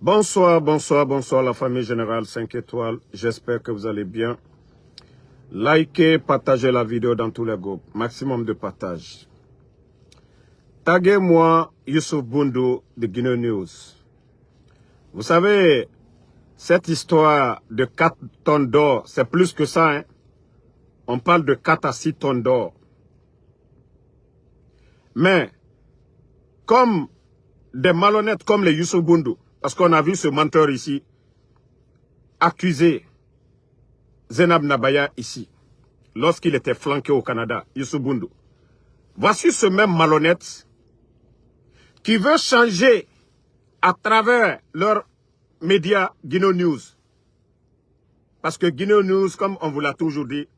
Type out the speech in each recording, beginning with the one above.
Bonsoir, bonsoir, bonsoir la famille générale 5 étoiles. J'espère que vous allez bien. Likez, partagez la vidéo dans tous les groupes. Maximum de partage. Taguez-moi Youssouf Boundou de Guinée News. Vous savez, cette histoire de 4 tonnes d'or, c'est plus que ça. Hein? On parle de 4 à 6 tonnes d'or. Mais, comme des malhonnêtes comme les Youssouf Boundou, parce qu'on a vu ce menteur ici, accuser Zainab Nabaya ici, lorsqu'il était flanqué au Canada, Youssouf Boundou. Voici ce même malhonnête qui veut changer à travers leurs médias Guinée News. Parce que Guinée News, comme on vous l'a toujours dit,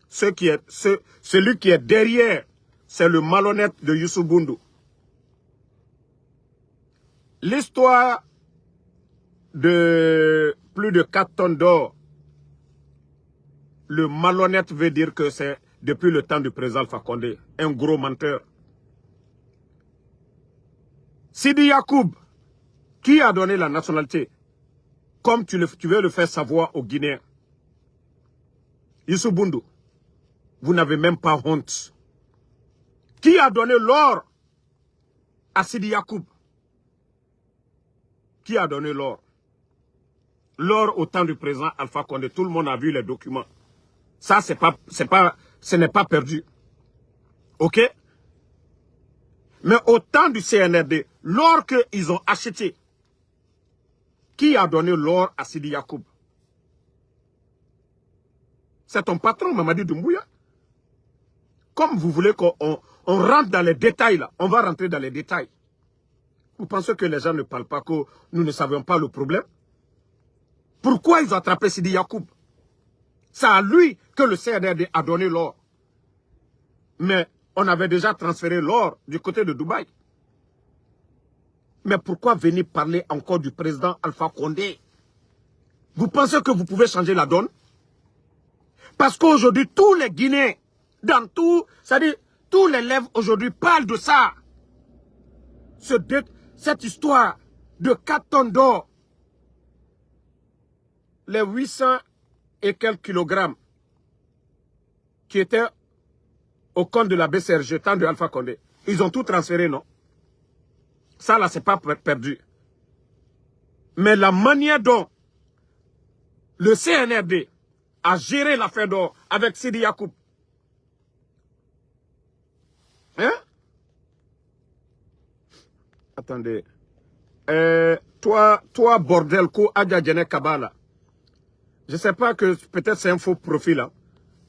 celui qui est derrière, c'est le malhonnête de Youssouf Boundou. L'histoire de plus de 4 tonnes d'or, le malhonnête veut dire que c'est depuis le temps du président Alpha Condé, un gros menteur. Sidi Yacoub, qui a donné la nationalité, comme tu veux le faire savoir aux Guinéens. Youssouf Boundou, vous n'avez même pas honte. Qui a donné l'or à Sidi Yacoub? Qui a donné l'or? L'or au temps du président Alpha Condé, tout le monde a vu les documents. Ça, ce n'est pas perdu. OK? Mais au temps du CNRD, l'or qu'ils ont acheté, qui a donné l'or à Sidi Yacoub? C'est ton patron, Mamadi Doumbouya. Comme vous voulez qu'on rentre dans les détails, là, on va rentrer dans les détails. Vous pensez que les gens ne parlent pas, que nous ne savions pas le problème? Pourquoi ils ont attrapé Sidi Yacoub? C'est à lui que le CNRD a donné l'or. Mais on avait déjà transféré l'or du côté de Dubaï. Mais pourquoi venir parler encore du président Alpha Condé? Vous pensez que vous pouvez changer la donne? Parce qu'aujourd'hui, tous les Guinéens, dans tout, c'est-à-dire tous les lèvres aujourd'hui parlent de ça. Cette histoire de 4 tonnes d'or, les 800 et quelques kilogrammes qui étaient au compte de la BCRG, temps de Alpha Condé, ils ont tout transféré, non? Ça là, c'est pas perdu. Mais la manière dont le CNRD a géré l'affaire d'or avec Sidi Yacoub, hein? Attendez. Toi, bordel, ko Adja Djene Kabala. Je sais pas que peut-être c'est un faux profil. Hein.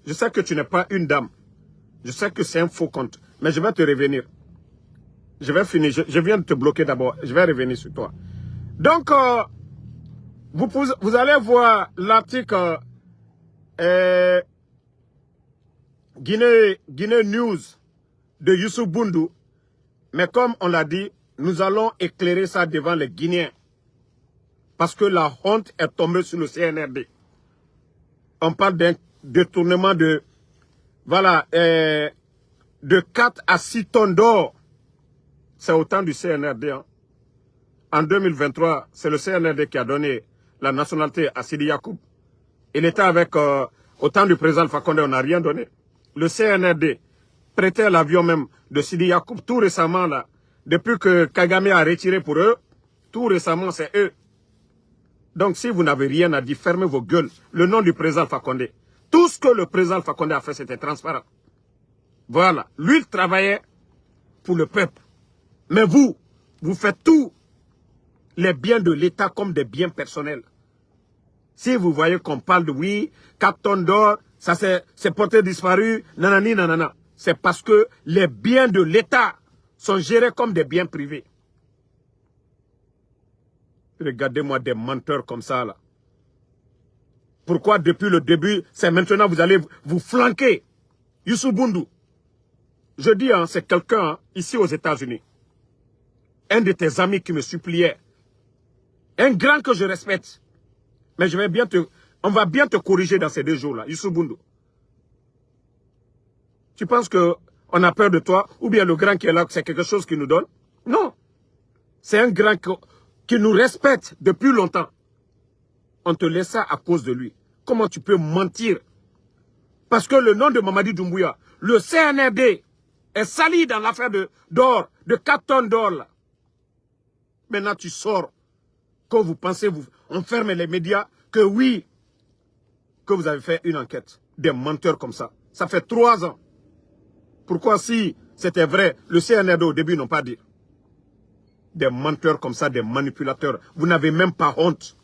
Je sais que tu n'es pas une dame. Je sais que c'est un faux compte. Mais je vais te revenir. Je vais finir. Je viens de te bloquer d'abord. Je vais revenir sur toi. Donc, vous allez voir l'article Guinée News de Youssouf Boundou. Mais comme on l'a dit, nous allons éclairer ça devant les Guinéens. Parce que la honte est tombée sur le CNRD. On parle d'un détournement de, voilà, de 4 à 6 tonnes d'or. C'est au temps du CNRD. Hein. En 2023, c'est le CNRD qui a donné la nationalité à Sidi Yacoub. Il était avec, au temps du président Alpha Condé, on n'a rien donné. Le CNRD prêtait l'avion même de Sidi Yacoub tout récemment, là. Depuis que Kagame a retiré pour eux, tout récemment, c'est eux. Donc, si vous n'avez rien à dire, fermez vos gueules. Le nom du président Alpha Condé. Tout ce que le président Alpha Condé a fait, c'était transparent. Voilà. Lui, il travaillait pour le peuple. Mais vous faites tous les biens de l'État comme des biens personnels. Si vous voyez qu'on parle de, oui, 4 tonnes d'or, ça c'est porté disparu, nanani, nanana. C'est parce que les biens de l'État sont gérés comme des biens privés. Regardez-moi des menteurs comme ça, là. Pourquoi depuis le début, c'est maintenant vous allez vous flanquer? Youssouf Boundou. Je dis, hein, c'est quelqu'un, hein, ici aux États-Unis. Un de tes amis qui me suppliait. Un grand que je respecte. Mais on va bien te corriger dans ces 2 jours-là, Youssouf Boundou. Tu penses qu'on a peur de toi? Ou bien le grand qui est là, c'est quelque chose qui nous donne? Non. C'est un grand qui nous respecte depuis longtemps, on te laisse ça à cause de lui. Comment tu peux mentir? Parce que le nom de Mamadi Doumbouya, le CNRD, est sali dans l'affaire d'or, de 4 tonnes d'or là. Maintenant tu sors, quand vous pensez, on ferme les médias, que oui, que vous avez fait une enquête. Des menteurs comme ça. Ça fait 3 ans. Pourquoi si c'était vrai, le CNRD au début n'ont pas dit? Des menteurs comme ça, des manipulateurs. Vous n'avez même pas honte.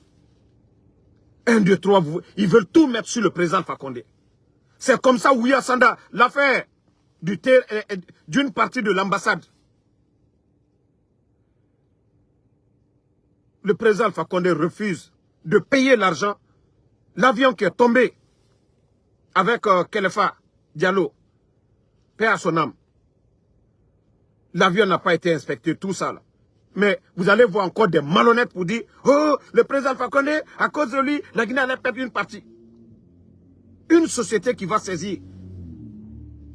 1, 2, 3, ils veulent tout mettre sur le président Fakonde. C'est comme ça, Ouya Sanda, l'affaire d'une partie de l'ambassade. Le président Fakonde refuse de payer l'argent. L'avion qui est tombé avec Kelefa Diallo, paix à son âme. L'avion n'a pas été inspecté, tout ça là. Mais vous allez voir encore des malhonnêtes pour dire « Oh, le président Fakonde, à cause de lui, la Guinée allait perdre une partie. » Une société qui va saisir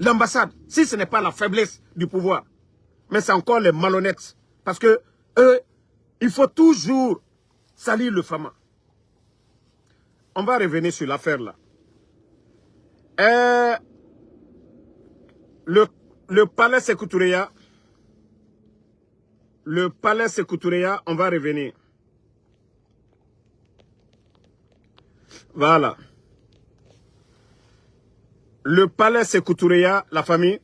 l'ambassade, si ce n'est pas la faiblesse du pouvoir. Mais c'est encore les malhonnêtes. Parce que eux, il faut toujours salir le Fama. On va revenir sur l'affaire là. Le palais Sékou Toureya, on va revenir. Voilà. Le palais Sékou Toureya, la famille,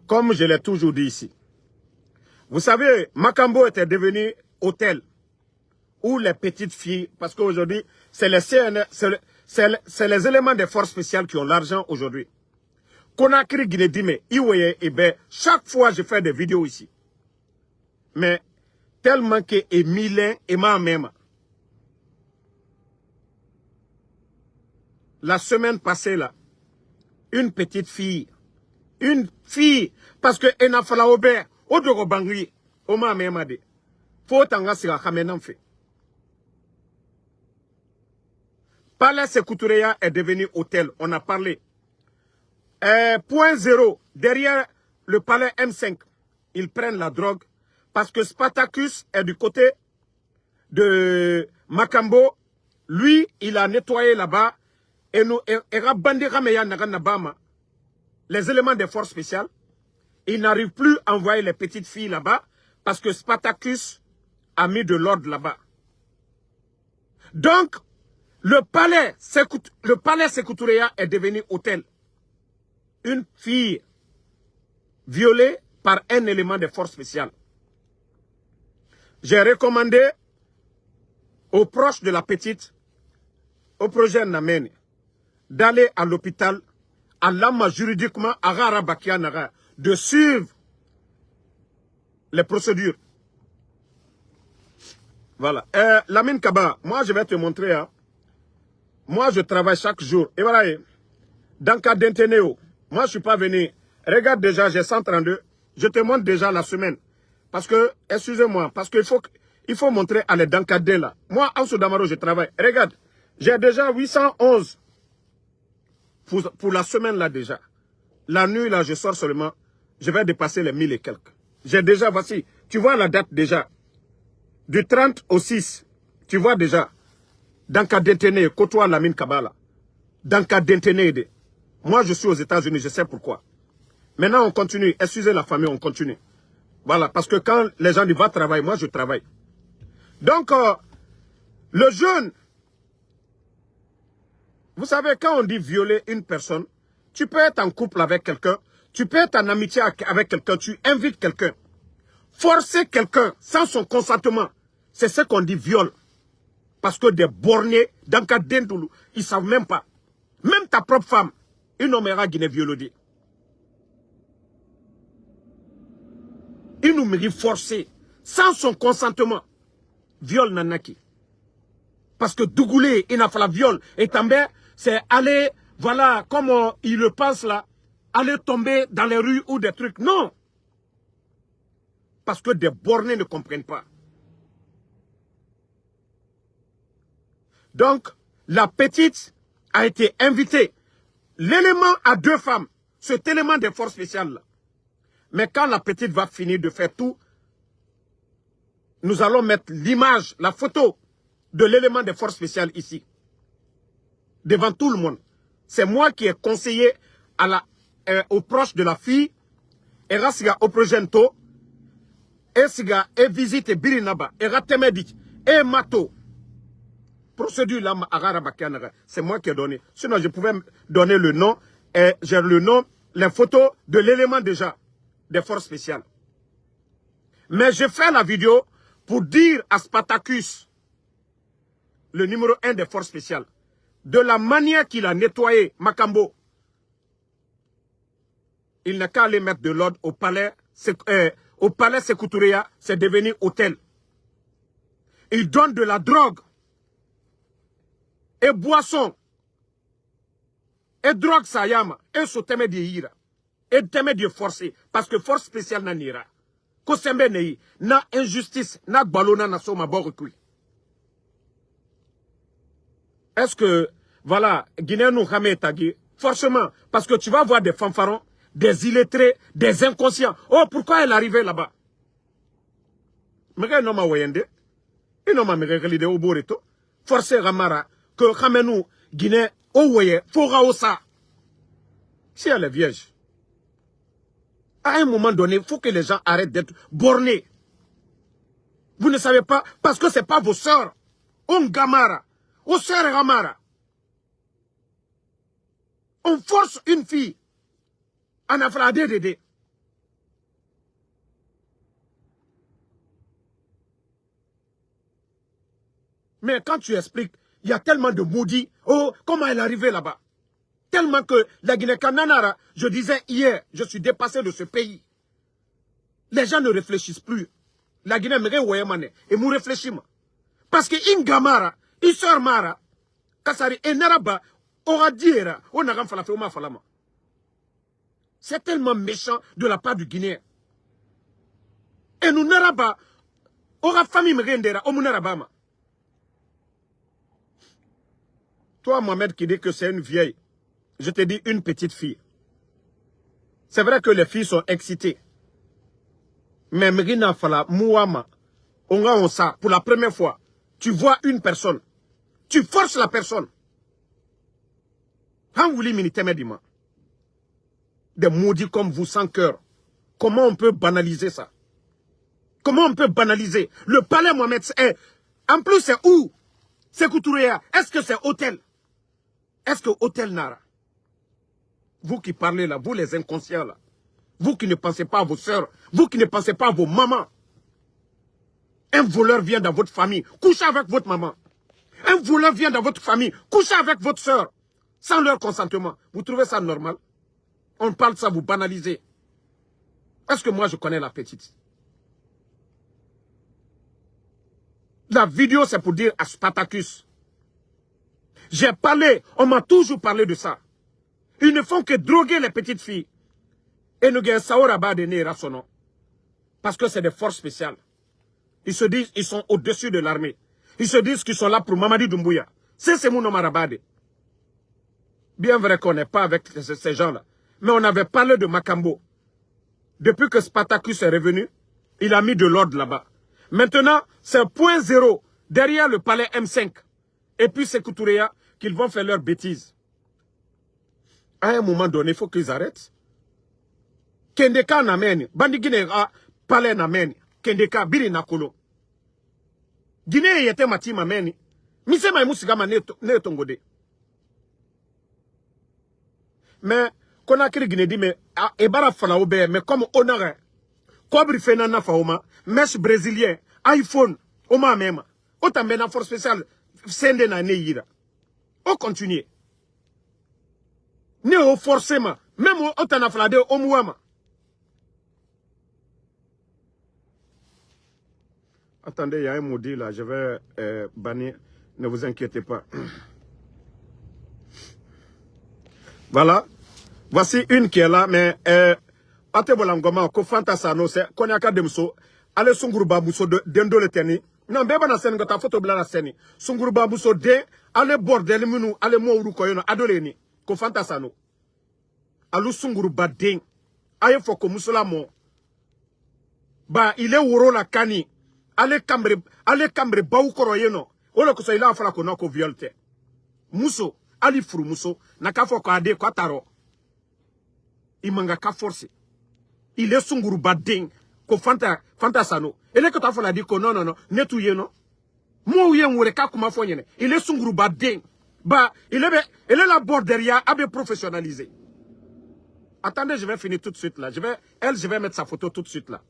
comme je l'ai toujours dit ici. Vous savez, Makambo était devenu hôtel où les petites filles, parce qu'aujourd'hui, c'est les éléments des forces spéciales qui ont l'argent aujourd'hui. Conakry, Guinée-Dime, Iwoye, Ebe, chaque fois je fais des vidéos ici. Mais tellement que Emilien et moi-même, la semaine passée là, une petite fille, parce que Enafala Ober, Odogo Bangui, Oma Memade, faut tanga sira kamenan fait. Palais Sékou Toureya est devenu hôtel, on a parlé. Point 0, derrière le palais M5, ils prennent la drogue parce que Spartacus est du côté de Makambo. Lui, il a nettoyé là-bas et nous, les éléments des forces spéciales, ils n'arrivent plus à envoyer les petites filles là-bas parce que Spartacus a mis de l'ordre là-bas. Donc, le palais Sékou Toureya est devenu hôtel. Une fille violée par un élément des forces spéciales. J'ai recommandé aux proches de la petite, au projet Namen, d'aller à l'hôpital, à l'âme juridiquement, à Rarabakia, de suivre les procédures. Voilà. Lamine Kaba, moi je vais te montrer. Hein. Moi je travaille chaque jour. Et voilà, dans le cas d'Inteneo, moi je ne suis pas venu. Regarde déjà, j'ai 132. Je te montre déjà la semaine. Parce que, excusez-moi, parce qu'il faut montrer à les Dankadé là. Moi, en Soudamaro, je travaille. Regarde, j'ai déjà 811 pour la semaine là déjà. La nuit là, je sors seulement, je vais dépasser les 1000 et quelques. J'ai déjà, voici, tu vois la date déjà. Du 30 au 6, tu vois déjà. Dankadé, côtoie Lamine Kabala. Dankadé. Moi, je suis aux États-Unis, je sais pourquoi. Maintenant, on continue. Excusez la famille, on continue. Voilà, parce que quand les gens disent va travailler, moi je travaille. Donc, le jeune, vous savez, quand on dit violer une personne, tu peux être en couple avec quelqu'un, tu peux être en amitié avec quelqu'un, tu invites quelqu'un. Forcer quelqu'un sans son consentement, c'est ce qu'on dit viol. Parce que des bornés, dans le cas d'Indoulou, ils ne savent même pas. Même ta propre femme, une nommera Guinée violée. Une numérique forcée, sans son consentement, viol nanaki. Parce que Dougoulé, il n'a pas la viol. Et També, c'est aller, voilà, comme il le pense là, aller tomber dans les rues ou des trucs. Non. Parce que des bornés ne comprennent pas. Donc, la petite a été invitée. L'élément à 2 femmes, cet élément des forces spéciales là. Mais quand la petite va finir de faire tout, nous allons mettre l'image, la photo de l'élément des forces spéciales ici. Devant tout le monde. C'est moi qui ai conseillé aux proches de la fille, et Rasiga Oprogento, et Siga, et visite Birinaba, et Ratemedit, et Mato. Procédure là, c'est moi qui ai donné. Sinon, je pouvais donner le nom, et j'ai le nom, les photos de l'élément déjà des forces spéciales. Mais j'ai fait la vidéo pour dire à Spartacus, le numéro 1 des forces spéciales, de la manière qu'il a nettoyé Makambo. Il n'a qu'à aller mettre de l'ordre au palais Sékou-Touréa, c'est devenu hôtel. Il donne de la drogue et boisson et drogue sayama et soteme de ira et teme de forcer parce que force spéciale n'ira. Kosembe nei na injustice na balona na soma borokui. Est-ce que voilà Guinée nous ramène tagui forcément parce que tu vas voir des fanfarons, des illettrés, des inconscients. Oh pourquoi elle est arrivée là-bas? Mais non ma wayende. Et non ma meregelide au boreto. Forcer Ramara que ramène Guinée au waye fora osa. Si elle est vierge. À un moment donné, il faut que les gens arrêtent d'être bornés. Vous ne savez pas, parce que ce n'est pas vos sœurs. On gamara. Aux sœurs Ramara. On force une fille. En afradé dédé. Mais quand tu expliques, il y a tellement de maudits. Oh, comment elle est arrivée là-bas? Tellement que la Guinée-Cananara, je disais hier, je suis dépassé de ce pays. Les gens ne réfléchissent plus. La Guinée me réfléchit et nous réfléchissons. Parce que Ingamara, Isor Mara, Kassari et Naraba, aura dit, on a falama. C'est tellement méchant de la part du Guinéen. Et nous Naraba, aura famille me rendera, au Munarabama. Toi, Mohamed, qui dit que c'est une vieille, je te dis une petite fille. C'est vrai que les filles sont excitées. Mais Mérina Fala, Mouama, on ça, pour la première fois, tu vois une personne, tu forces la personne. Des maudits comme vous sans cœur. Comment on peut banaliser ça? Comment on peut banaliser? Le palais Mohamed, en plus c'est où? C'est Koutouréa. Est-ce que c'est hôtel? Est-ce que hôtel Nara? Vous qui parlez là, vous les inconscients là. Vous qui ne pensez pas à vos sœurs, vous qui ne pensez pas à vos mamans. Un voleur vient dans votre famille, couchez avec votre maman. Un voleur vient dans votre famille, couchez avec votre sœur, sans leur consentement. Vous trouvez ça normal? On parle de ça, vous banalisez. Est-ce que moi je connais la petite? La vidéo c'est pour dire à Spartacus. J'ai parlé, on m'a toujours parlé de ça. Ils ne font que droguer les petites filles. Et nous gagnons Saoraba de Nera son nom. Parce que c'est des forces spéciales. Ils se disent qu'ils sont au-dessus de l'armée. Ils se disent qu'ils sont là pour Mamadi Doumbouya. C'est mon nom Marabade. Bien vrai qu'on n'est pas avec ces gens-là. Mais on avait parlé de Makambo. Depuis que Spartacus est revenu, il a mis de l'ordre là-bas. Maintenant, c'est point zéro derrière le palais M5. Et puis c'est Koutouréa qu'ils vont faire leurs bêtises. À un moment donné, il faut qu'ils arrêtent. Kendeka nameni, bandi Guinée palais nameni, Kendeka biri nakolo. Guinée yete mati mameni, mise ma musigama ne tongode. Mais Konakiri Guinée dit mais ebara fala obe mais comme honore, kobri fenana faoma, mesh brésilien, iPhone, oma même, autant na force spéciale, sende na ne yira. On continue. Ne o forcément, même autant na flade o muama. Attendez, il y a un maudit là, je vais bannir, ne vous inquiétez pas. Voilà, voici une qui est là, mais Atebolangoma, Kofanta Sano, c'est Konyaka Demso, allez Sunguruba Mousso d'Endo le Teni. Non, bébé na scène, ta photo blanc la scène. Sunguruba Mousso de, allez bordel, mounou, allez mourou koyono, adoleni, Kofanta Sano. Allô Sunguruba den, aye foko Mousso la mon. Bah, il est ouro la kani. allez cambre baoukoro yeno. Olo ko so ila fala ko no ko violte. Muso, ali furu muso, na ka fo ko ade ko taro. Imanga ka force. Il est sunguru bading ko fanta sano. Ele ko ta fala di ko non, netu yeno. Mo yen wure ka kuma fo nyene. Il est sunguru bading. Bah, il est la bord derrière, a bien professionnalisé. Attendez, je vais finir tout de suite là. Je vais mettre sa photo tout de suite là.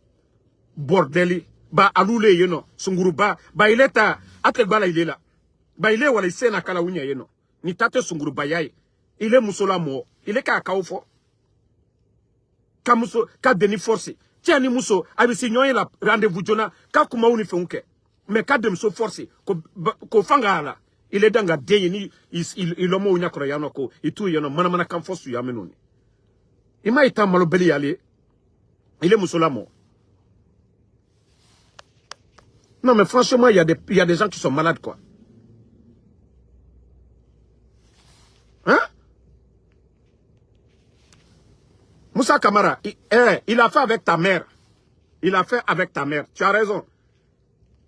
Bordeli. Bah, aloule, you know. Sunguru bah, il est à Atlebala, il est là. Bah, il est où il est na kalawunya, you know. Ni tate sunguru bayai. Il est musola mo. Il est ka kaofo. Ka muso, ka deni force. Tiens, ni muso, abisi nyoye la rendez-vous jona. Ka kuma uni feunke. Mais ka demso force. Ko fanga la. Il est dans la déni, il a mouillé à Yanoko, et tout, il y a un manamana camfos, il y a menoni. Il m'a été malobeli aller. Il est moussolamo. Non, mais franchement, il y a des gens qui sont malades, quoi. Hein? Moussa Kamara, il a fait avec ta mère. Il a fait avec ta mère. Tu as raison.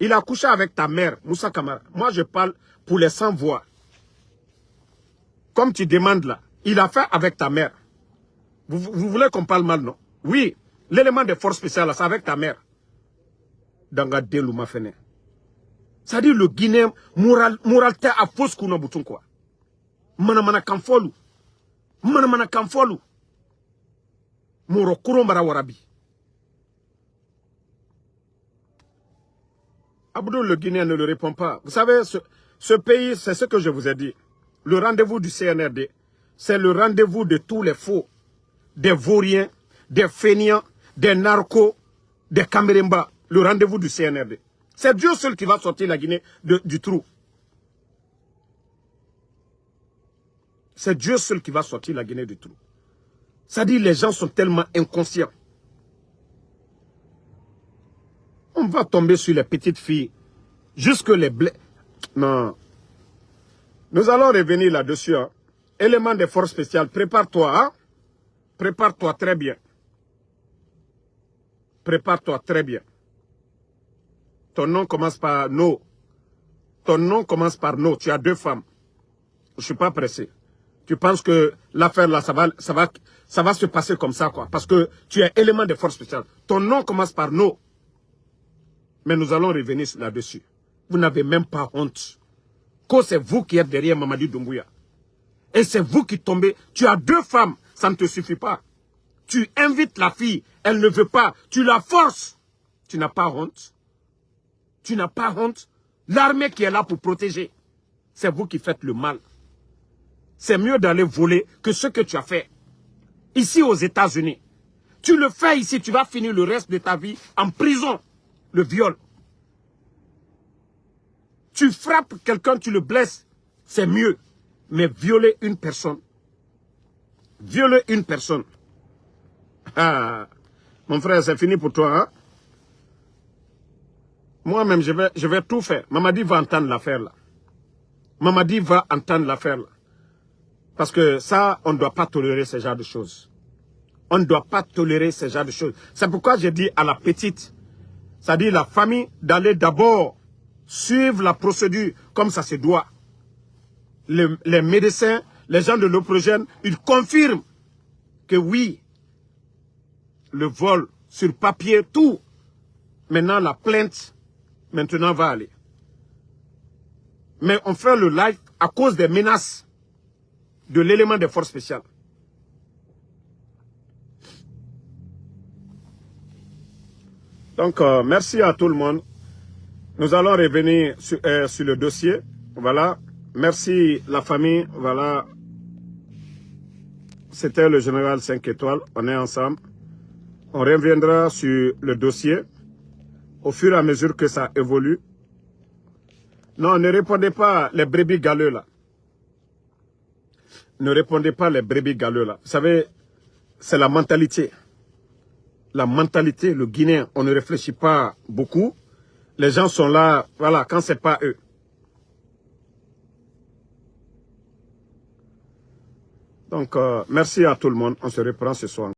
Il a couché avec ta mère, Moussa Kamara. Moi, je parle pour les sans-voix. Comme tu demandes là, il a fait avec ta mère. Vous voulez qu'on parle mal, non? Oui, l'élément de force spéciale, c'est avec ta mère. Danga Delou m'a fait. C'est-à-dire le Guinéen, moralité à fausse qu'on a bouton quoi. Manamana kamfolu. Manamana kamfolu. Moro kurombara warabi. Abdou, le Guinéen ne le répond pas. Vous savez, ce pays, c'est ce que je vous ai dit. Le rendez-vous du CNRD, c'est le rendez-vous de tous les faux, des vauriens, des fainéants, des narcos, des camérimba. Le rendez-vous du CNRD. C'est Dieu seul qui va sortir la Guinée du trou. C'est Dieu seul qui va sortir la Guinée du trou. C'est-à-dire les gens sont tellement inconscients. On va tomber sur les petites filles. Jusque les blés. Non. Nous allons revenir là-dessus. Hein. Élément de force spéciale. Prépare-toi. Hein. Prépare-toi très bien. Prépare-toi très bien. Ton nom commence par No. Ton nom commence par No. Tu as 2 femmes. Je ne suis pas pressé. Tu penses que l'affaire là, ça va se passer comme ça, quoi. Parce que tu es élément de force spéciale. Ton nom commence par No. Mais nous allons revenir là-dessus. Vous n'avez même pas honte. Que c'est vous qui êtes derrière Mamadi Doumbouya. Et c'est vous qui tombez. Tu as 2 femmes, ça ne te suffit pas. Tu invites la fille, elle ne veut pas. Tu la forces. Tu n'as pas honte. Tu n'as pas honte. L'armée qui est là pour protéger, c'est vous qui faites le mal. C'est mieux d'aller voler que ce que tu as fait. Ici aux États-Unis. Tu le fais ici, tu vas finir le reste de ta vie en prison. Le viol. Tu frappes quelqu'un, tu le blesses, c'est mieux. Mais violer une personne. Violer une personne. Ah, mon frère, c'est fini pour toi. Hein? Moi-même, je vais tout faire. Mamadi va entendre l'affaire là. Mamadi va entendre l'affaire là. Parce que ça, on ne doit pas tolérer ce genre de choses. On ne doit pas tolérer ce genre de choses. C'est pourquoi j'ai dit à la petite, c'est-à-dire la famille, d'aller d'abord suivre la procédure comme ça se doit. Les médecins, les gens de l'Oprogène, ils confirment que oui, le vol sur papier, tout. Maintenant, la plainte, maintenant va aller. Mais on fait le live à cause des menaces de l'élément des forces spéciales. Donc, merci à tout le monde. Nous allons revenir sur le dossier. Voilà. Merci la famille. Voilà. C'était le général 5 étoiles. On est ensemble. On reviendra sur le dossier au fur et à mesure que ça évolue. Non, ne répondez pas les brebis galeux là. Ne répondez pas les brebis galeux là. Vous savez, c'est la mentalité. La mentalité, le Guinéen, on ne réfléchit pas beaucoup. Les gens sont là, voilà, quand c'est pas eux. Donc, merci à tout le monde. On se reprend ce soir.